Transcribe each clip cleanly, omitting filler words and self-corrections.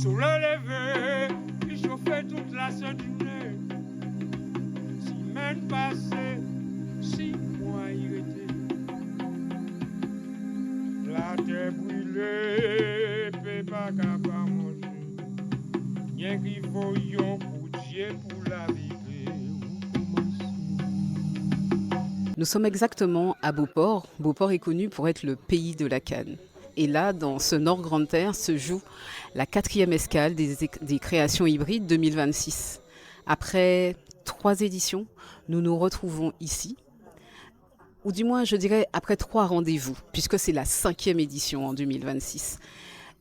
Sous le lever, il chauffait toute la journée. Semaine passée, 6 mois il était. La terre brûlée, peut pas capable manger. Rien qu'il voyons pour Dieu pour la vie. Nous sommes exactement à Beauport. Beauport est connu pour être le pays de la canne. Et là, dans ce Nord Grande Terre, se joue la 4e escale des créations hybrides 2026. Après 3 éditions, nous nous retrouvons ici, ou du moins je dirais après 3 rendez-vous, puisque c'est la 5e édition en 2026.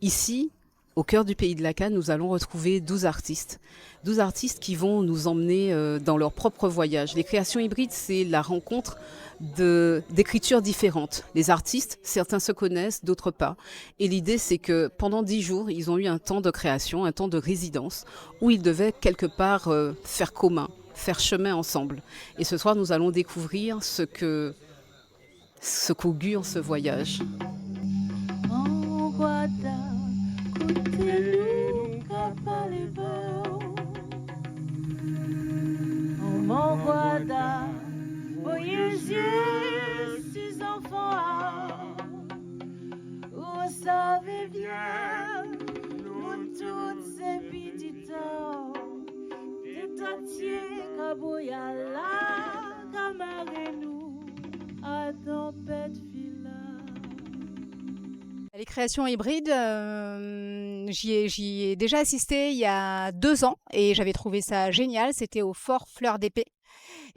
Ici, au cœur du pays de la canne, nous allons retrouver 12 artistes. 12 artistes qui vont nous emmener dans leur propre voyage. Les créations hybrides, c'est la rencontre d'écritures différentes. Les artistes, certains se connaissent, d'autres pas. Et l'idée, c'est que pendant 10 jours, ils ont eu un temps de création, un temps de résidence, où ils devaient quelque part faire commun, faire chemin ensemble. Et ce soir, nous allons découvrir ce qu'augure ce voyage. Guarda, voyez yeux, ces enfants, vous savez bien, nous toutes ces petites des tatiers, kaboyala, camarez-nous, à tempête fila. Les créations hybrides, j'y ai déjà assisté il y a 2 ans et j'avais trouvé ça génial. C'était au Fort Fleur d'Épée.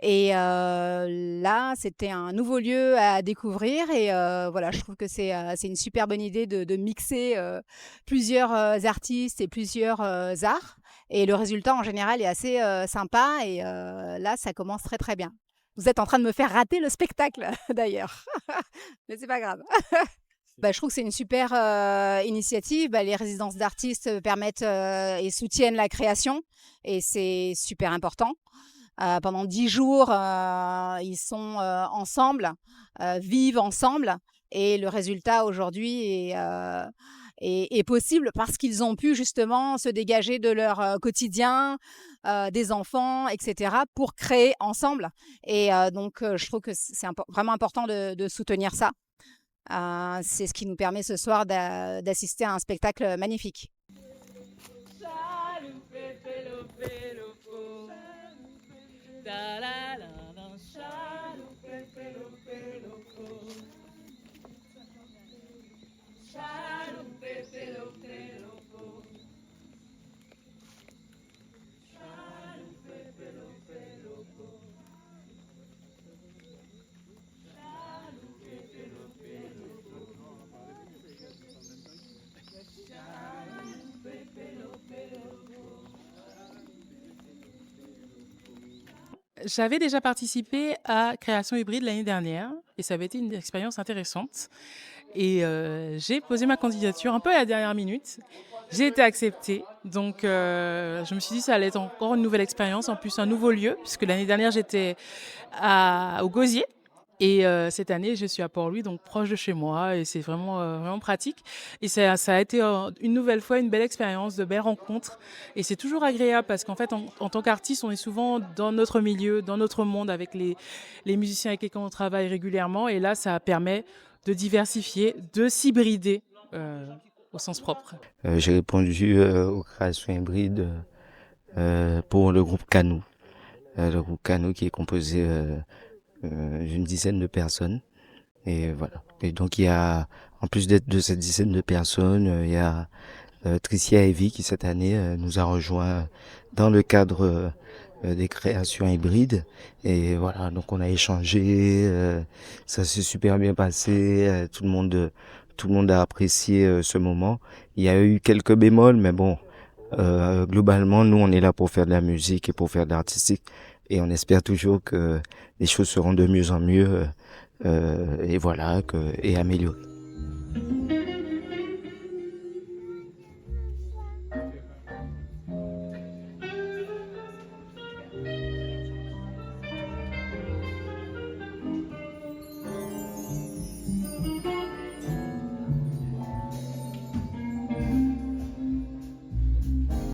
Et là, c'était un nouveau lieu à découvrir. Et voilà, je trouve que c'est une super bonne idée de mixer plusieurs artistes et plusieurs arts. Et le résultat, en général, est assez sympa. Et là, ça commence très, très bien. Vous êtes en train de me faire rater le spectacle, d'ailleurs. Mais c'est pas grave. Je trouve que c'est une super initiative. Les résidences d'artistes permettent et soutiennent la création et c'est super important. Pendant 10 jours, ils sont ensemble, vivent ensemble et le résultat aujourd'hui est possible parce qu'ils ont pu justement se dégager de leur quotidien, des enfants, etc. pour créer ensemble. Et donc, je trouve que c'est vraiment important de soutenir ça. C'est ce qui nous permet ce soir d'assister à un spectacle magnifique. J'avais déjà participé à Création Hybride l'année dernière et ça avait été une expérience intéressante. Et j'ai posé ma candidature un peu à la dernière minute. J'ai été acceptée. Donc, je me suis dit que ça allait être encore une nouvelle expérience, en plus un nouveau lieu, puisque l'année dernière, j'étais au Gosier. Et cette année, je suis à Port-Louis, donc proche de chez moi, et c'est vraiment pratique. Et ça a été une nouvelle fois une belle expérience, de belles rencontres. Et c'est toujours agréable parce qu'en fait, en tant qu'artiste, on est souvent dans notre milieu, dans notre monde, avec les musiciens avec lesquels on travaille régulièrement. Et là, ça permet de diversifier, de s'hybrider au sens propre. J'ai répondu aux créations hybrides pour le groupe Canou. Le groupe Canou qui est composé d'une dizaine de personnes. Et voilà. Et donc il y a, en plus de cette dizaine de personnes, il y a Tricia Evie qui cette année nous a rejoint dans le cadre des créations hybrides. Et voilà, donc on a échangé, ça s'est super bien passé, tout le monde a apprécié ce moment. Il y a eu quelques bémols, mais bon, globalement, nous on est là pour faire de la musique et pour faire de l'artistique. Et on espère toujours que les choses seront de mieux en mieux, et voilà, et améliorées.